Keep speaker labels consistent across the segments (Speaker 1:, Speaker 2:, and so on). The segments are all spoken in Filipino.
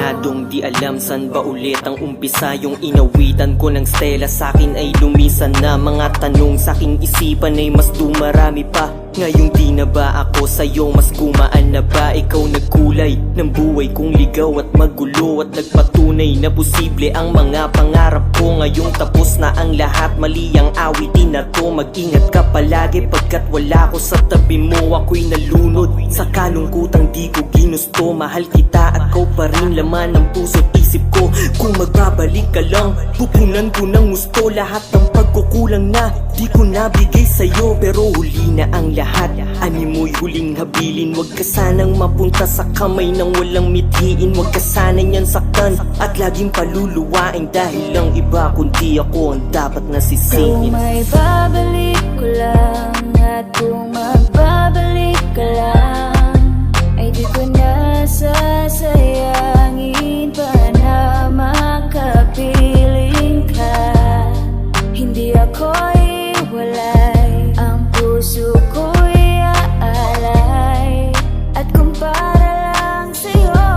Speaker 1: Aminadong di alam san ba ulit ang umpisa. Yung inawitan ko ng Stella sa'kin ay lumisan na. Mga tanong sa'king isipan ay mas dumarami pa. Ngayong di na ba ako sa'yo mas gumaan na ba? Ikaw nagkulay ng buhay kong ligaw at magulo, at nagpatunay na posible ang mga pangarap ko. Ngayong tapos na ang lahat, mali ang awitin na to. Mag-ingat ka palagi pagkat wala ko sa tabi mo. Ako'y nalunod sa kalungkutang di ko ginusto. Mahal kita at kau pa rin laman ng puso't isip ko. Kung magbabalik ka lang, pupunan ko ng gusto. Lahat ng pagkukulang na di ko nabigay sa'yo, pero huli na ang lahat. Ani mo'y huling habilin. Huwag ka sanang mapunta sa kamay ng walang mithiin. Huwag ka sana niyan saktan at laging paluluwain, dahil lang iba kundi ako ang dapat nasisihin.
Speaker 2: Kung may babalik ko lang at kung magbabalik ka lang, ay di ko na sasayangin pa na makapiling ka. Hindi ako iwalay, ang puso ko'y aalay. At kung para lang sa'yo,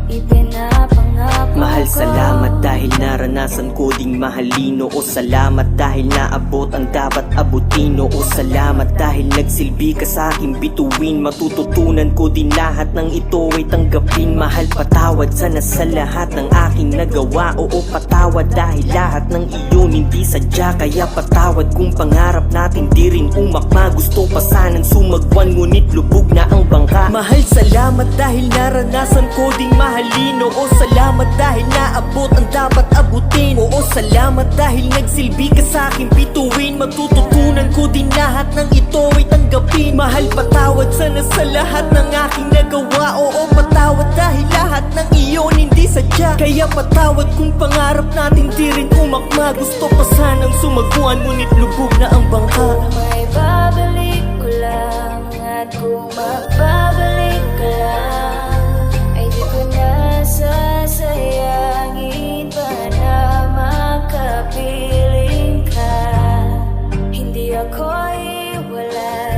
Speaker 2: ipinapangako
Speaker 1: Mahal,
Speaker 2: ko.
Speaker 1: salamat dahil naranasan ko ding mahalin. O salamat dahil naabot ang dapat abutin. O salamat dahil nagsilbi ka sa aking bituin. Matututunan ko din lahat ng ito ay tanggapin. Mahal, patawad sana sa lahat ng aking nagawa. Oo, patawad dahil lahat ng iyon hindi sadya. Kaya patawad kung pangarap natin di rin umakma. Gusto pa sanang sumagwan ngunit lubog na ang bangka. Mahal, salamat dahil naranasan ko ding mahalin. Oo, salamat dahil naabot ang dapat abutin. Oo, salamat dahil nagsilbi ka sa aking bituin. Matututunan ko din lahat ng ito ay tanggapin. Mahal, patawad sana sa lahat ng aking nagawa. Oo, patawad dahil lahat ng iyon hindi sadya. Kaya patawad kung pangarap natin di rin umakma. Gusto pa sanang sumagwan ngunit lubog na ang bangka.
Speaker 2: Kung may babalik ko lang at kung magbabalik ka lang, ay di ko na sasayangin pa na makapiling ka. Hindi ako iwalay,